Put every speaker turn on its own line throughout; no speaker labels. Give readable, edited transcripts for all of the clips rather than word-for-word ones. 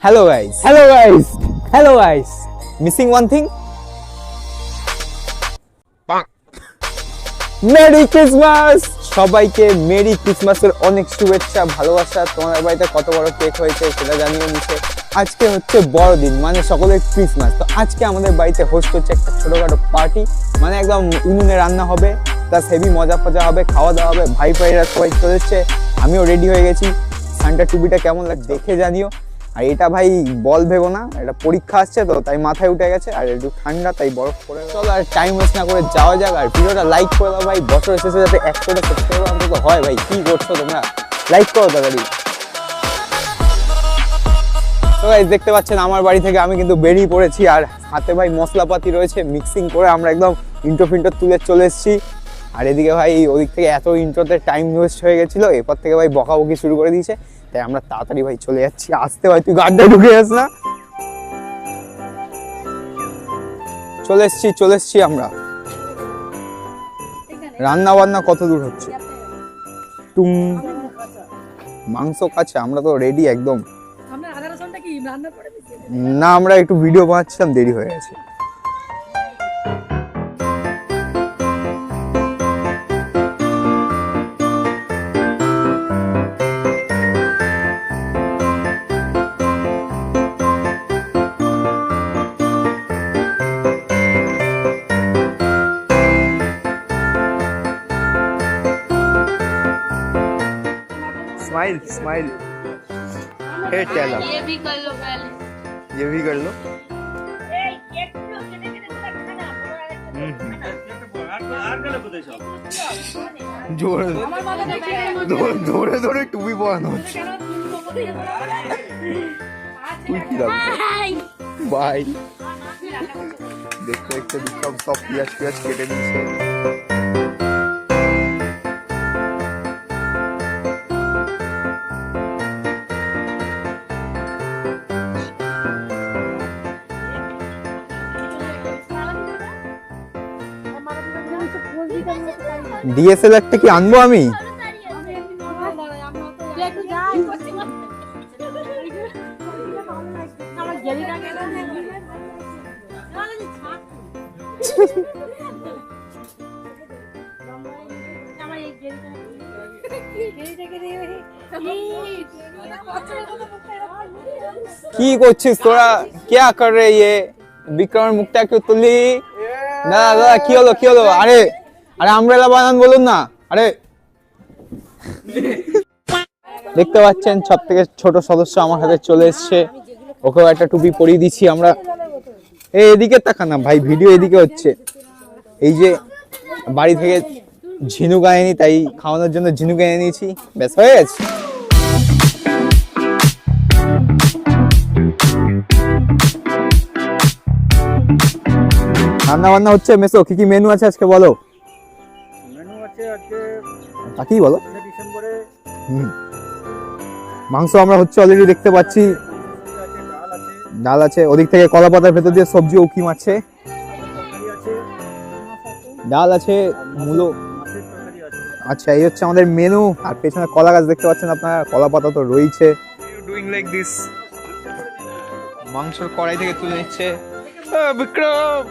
Hello guys.
Hello guys. Hello guys.
Missing one thing.
Merry Christmas.
সবাইকে Mary ক্রিসমাসের অনেক শুভেচ্ছা ভালোবাসা। তোমাদের বাড়িতে কত বড় কেক হয়েছে সেটা জানিয়ে নিচ্ছে। আজকে হচ্ছে বড়দিন, মানে সকলের ক্রিসমাস। তো আজকে আমাদের বাড়িতে হোস্ট হচ্ছে একটা ছোটখাটো পার্টি, মানে একদম উনুনে রান্না হবে, প্লাস হেভি মজা ফজা হবে, খাওয়া দাওয়া হবে। ভাই ভাইরা সবাই চলেছে, আমিও রেডি হয়ে গেছি। সান্টা টুপিটা কেমন লাগছে দেখে জানিও। আর এটা ভাই বল ভেবো না, এটা পরীক্ষা আসছে তো তাই মাথায় উঠে গেছে, আর একটু ঠান্ডা তাই বরফ পড়ে। চলো আর টাইম ওয়েস্ট না করে যাওয়া যাক, আর ভিডিওটা লাইক করে দাও ভাই। বছরের শেষে যাতে 100টা সাবস্ক্রাইবার অন্তত হয়। ভাই কি করছো তোমরা, লাইক করো তাড়াতাড়ি। তো গাইস দেখতে পাচ্ছেন আমার বাড়ি থেকে আমি কিন্তু বেরিয়ে পড়েছি, আর হাতে ভাই মশলাপাতি রয়েছে, মিক্সিং করে আমরা একদম ইন্ট্রো ফিন্টো তুলে চলে এসেছি। আর এদিকে ভাই ওদিক থেকে এত ইন্ট্রোতে টাইম ওয়েস্ট হয়ে গেছিলো, এরপর থেকে ভাই বকাবকি শুরু করে দিয়েছে, তাই আমরা তাড়াতাড়ি ভাই চলে যাচ্ছি। আসতে ভাই তুই গাড়িটা ঢুকে যাস না। চলে এসছি আমরা। রান্না বান্না কত দূর হচ্ছে? টুম মাংস কাছে, আমরা তো রেডি একদম। না আমরা একটু ভিডিও বানাচ্ছিলাম, দেরি হয়ে গেছে। स्माइल स्माइल हे टेलर,
ये भी कर लो पहले।
ये भी कर लो। ধরে ধরে টুপি পরানো হচ্ছে। ভাই দেখতে দেখতে সব পিয়াজ কেটে দিচ্ছে। ডিএসএলআরটা কি আনবো আমি? কি করছিস তোরা? क्या कर रहे ये? বিক্রমের মুখটা একটু তুলি। দাদা দাদা কি হলো কি হলো? আরে আরে আমব্রেলা বানান বলুন না। আরে দেখতে পাচ্ছেন সব থেকে ছোট সদস্য আমার হাতে চলে এসছে, ওকেও একটা টুপি পরিয়ে দিচ্ছি আমরা। এই এদিকে তাকা না ভাই, ভিডিও এদিকে হচ্ছে। এই যে বাড়ি থেকে ঝিনুক আনেনি, তাই খাওয়ানোর জন্য ঝিনুক এনে নিয়েছি, ব্যাস হয়ে গেছে। রান্না বান্না হচ্ছে। মেসো কি কি মেনু আছে আজকে বলো?
মেনু আছে আজকে
তাকেই বলো।
ডিসেম্বরে
মাংস আমরা হচ্ছে অলরেডি দেখতে পাচ্ছি, ডাল আছে, ওদিক থেকে কলা পাতার ভেতর দিয়ে সবজি উকি মারছে, ডাল আছে, মূলো। আচ্ছা এই হচ্ছে আমাদের মেনু। আর পেছনে কলা গাছ দেখতে পাচ্ছেন আপনারা, কলা পাতা তো রয়েছে। Doing like this. মাংস কড়াই থেকে তুলে নিচ্ছে বিক্রম।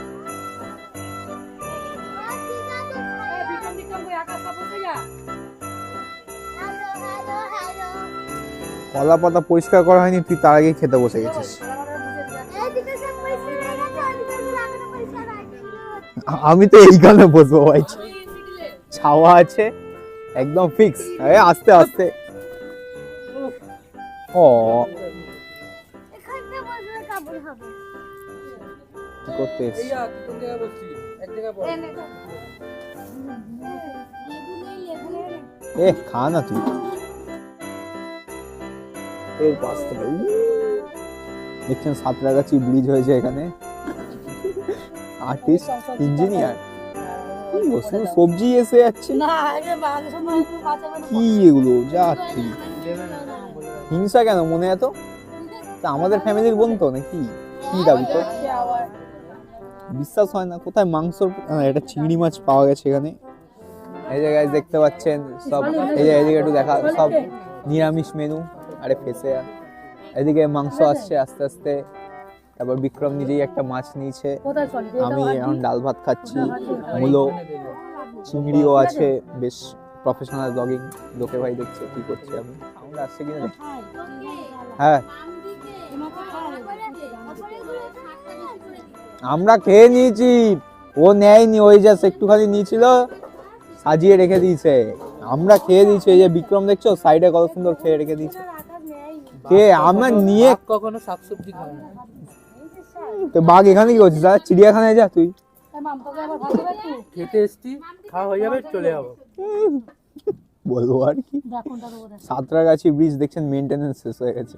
কলা পাতা পরিষ্কার করা হয়নি, তুই তার আগেই খেতে বসে গেছিস। আমি তো এইখানে বসবো ভাই, ছাওয়া আছে একদম ফিক্স। আস্তে আস্তে ও কি করতে এসেছিস? খা না তুই। এর পাশ থেকে দেখছেন সাঁতরাগাছি ব্রিজ হয়েছে এখানে। আর্টিস্ট ইঞ্জিনিয়ার সবজি এসে যাচ্ছে কি এগুলো? যা হিংসা কেন মনে? এত তা আমাদের ফ্যামিলির বোন তো নাকি? কি দাবি তো? বিশ্বাস হয় না। কোথায় মাংস? এটা চিংড়ি মাছ পাওয়া গেছে এখানে। এই যে গাইস দেখতে পাচ্ছেন সব, এই যে এদিকে একটু দেখা, সব নিরামিষ মেনু। আরে ফেসে এদিকে মাংস আসছে আস্তে আস্তে, তারপর বিক্রম নিজেই একটা মাছ নিয়েছে, আমি এখন ডাল ভাত খাচ্ছি, মূলো চিংড়িও আছে, বেশ প্রফেশনাল ব্লগিং। লোকে ভাই দেখছে কি করছে আমি, আমরা আসছে কিনা দেখি। হ্যাঁ আমরা খেয়ে নিয়েছি, ও নেয়নি, ওই জাস্ট একটুখানি নিয়েছিল, সাজিয়ে রেখে দিয়েছে, আমরা খেয়ে দিয়েছি। এই যে বিক্রম দেখছো সাইডে কত সুন্দর খেয়ে রেখে দিয়েছে। কে আমরা নিয়ে
কখনো শাকসবজি খাই না।
তো বাঘ এখানে কি করছিস? চিড়িয়াখানায় যা তুই।
খেতে এসছি, খাওয়া হয়ে যাবে, চলে যাবো।
বলবো আর কি। সাঁতরাগাছি ব্রিজ দেখছেন মেইনটেনেন্স শেষ হয়ে গেছে।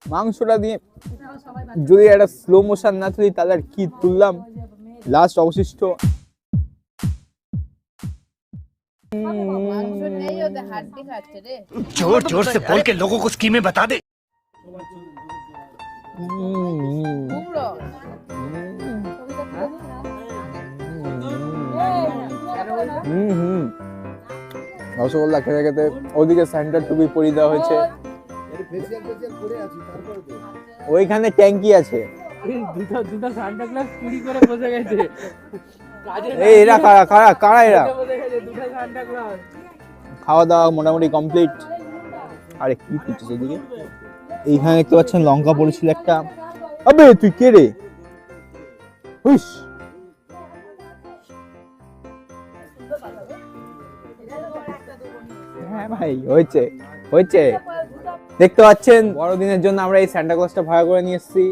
মাংসটা দিয়ে যদি একটা স্লো মোশন না তুলি তাহলে আর কি তুললাম। লাস্ট অবশিষ্ট
जोर जोर से बोल के लोगों को स्कीमें बता दे।
রসগোল্লা খেতে খেতে ওদিকে সেন্টার টুপি পরিয়ে দেওয়া হয়েছে, ওইখানে ট্যাঙ্কি আছে।
দুটো সান্টা ক্লাস চুরি করে বসে গেছে।
এই এরা কারা কারা কারা এরা?
দুটো সান্টা ক্লাস।
খাওয়া দাওয়া মোটামুটি কমপ্লিট। আরে কি করছিস এদিকে? এইখানে দেখতে পাচ্ছেন লঙ্কা পড়েছিল একটা। আবে তুই কে রে? হুস হ্যাঁ ভাই, হয়েছে হয়েছে। দেখতে পাচ্ছেন বড়দিনের জন্য আমরা এই সান্টা ক্লজটা ভাড়া করে নিয়ে এসেছি।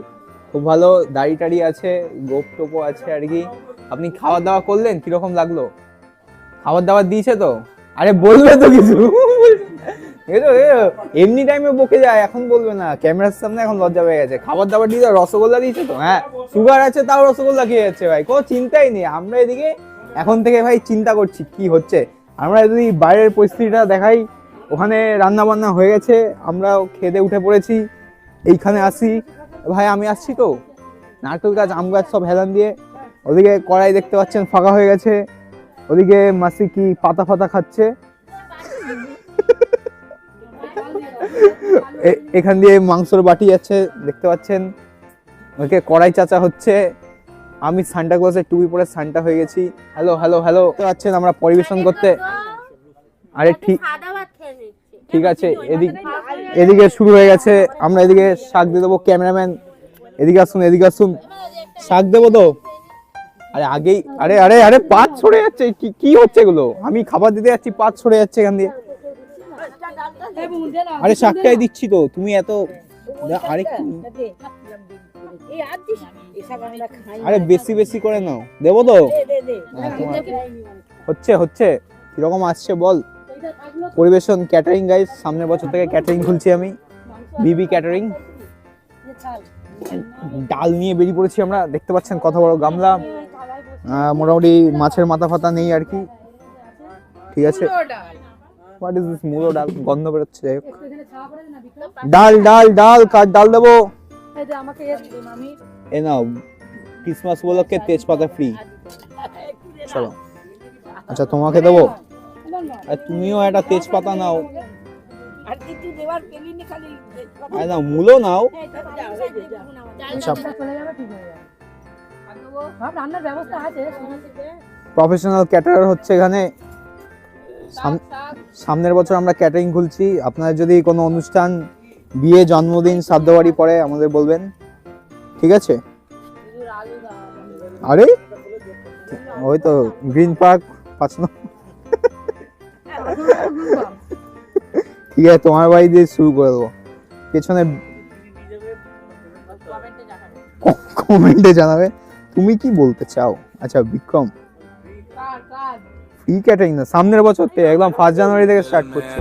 খুব ভালো, দাড়ি টাড়ি আছে, গোপ টোপও আছে আর কি। আপনি খাওয়া দাওয়া করলেন, কিরকম লাগলো? খাবার দাবার দিয়েছে তো? আরে বলবে তো কিছু। এমনি টাইমে বকে যায়, এখন বলবে না, ক্যামেরার সামনে এখন লজ্জা পেয়ে গেছে। খাবার দাবার দিয়ে রসগোল্লা দিয়েছে তো? হ্যাঁ সুগার আছে তাও রসগোল্লা খেয়ে যাচ্ছে ভাই, কোনো চিন্তাই নেই। আমরা এদিকে এখন থেকে ভাই চিন্তা করছি কি হচ্ছে। আমরা যদি বাইরের পরিস্থিতিটা দেখাই, ওখানে রান্না বান্না হয়ে গেছে, আমরাও খেতে উঠে পড়েছি। এইখানে আসি ভাই, আমি আসছি তো, নারকেল গাছ আম গাছ সব হেলান দিয়ে। ওদিকে কড়াই দেখতে পাচ্ছেন ফাঁকা হয়ে গেছে, ওদিকে মাসি কি পাতা ফাতা খাচ্ছে। এখান দিয়ে মাংসর বাটি যাচ্ছে দেখতে পাচ্ছেন, ওকে কড়াই চাচা হচ্ছে। আমি সান্টা ক্লজের টুপি পরে সান্টা হয়ে গেছি। হ্যালো হ্যালো হ্যালো দেখতে পাচ্ছেন আমরা পরিবেশন করতে। আরে ঠিক ঠিক আছে, এদিকে শুরু হয়ে গেছে। আমরা এদিকে শাক দিয়ে দেবো। ক্যামেরাম্যান এদিকে আসুন, এদিকে আসুন, শাক দেবো তো। আরে আগেই আরে আরে আরে পাত ছড়ে যাচ্ছে, কি হচ্ছে এগুলো? আমি খাবার দিতে যাচ্ছি, পাত ছড়ে যাচ্ছে এখান দিয়ে। আরে শাকটাই দিচ্ছি তো, তুমি এত আরে আরে বেশি বেশি করে নাও, দেবো তো। হচ্ছে হচ্ছে কিরকম আসছে বল? পরিবেশন ক্যাটারিং গাইস, সামনের বছর থেকে ক্যাটারিং খুলছি আমি, বিবি ক্যাটারিং। ডাল নিয়ে বেরিয়ে পড়েছি আমরা, দেখতে পাচ্ছেন কত বড় গামলা। মোটামুটি মাছের মাথা ফাতা নেই আর কি, ঠিক আছে। What is this? মুলো ডাল, গন্ধ বেরোচ্ছে। ডাল ডাল ডাল, কার ডাল দেবো? এ নাও, ক্রিসমাস উপলক্ষে তেজপাতা ফ্রি। চলো, আচ্ছা তোমাকে দেবো, আর তুমিও একটা তেজপাতা নাও। নাও মূলো নাও। আচ্ছা প্রফেশনাল ক্যাটারার হচ্ছে এখানে। সামনের বছর আমরা ক্যাটারিং খুলছি। আপনাদের যদি কোনো অনুষ্ঠান, বিয়ে, জন্মদিন, শ্রাদ্ধবাড়ি পড়ে আমাদের বলবেন, ঠিক আছে? আরে ওই তো গ্রিন পার্ক 5 নম্বর। ঠিক আছে, তোমার বাড়ি দিয়ে শুরু করে দেবো। পেছনে কমেন্টে জানাবে তুমি কি বলতে চাও। আচ্ছা বিক্রম, ফ্রি ক্যাটারিং না, সামনের বছর থেকে একদম 1 জানুয়ারি থেকে স্টার্ট করছি।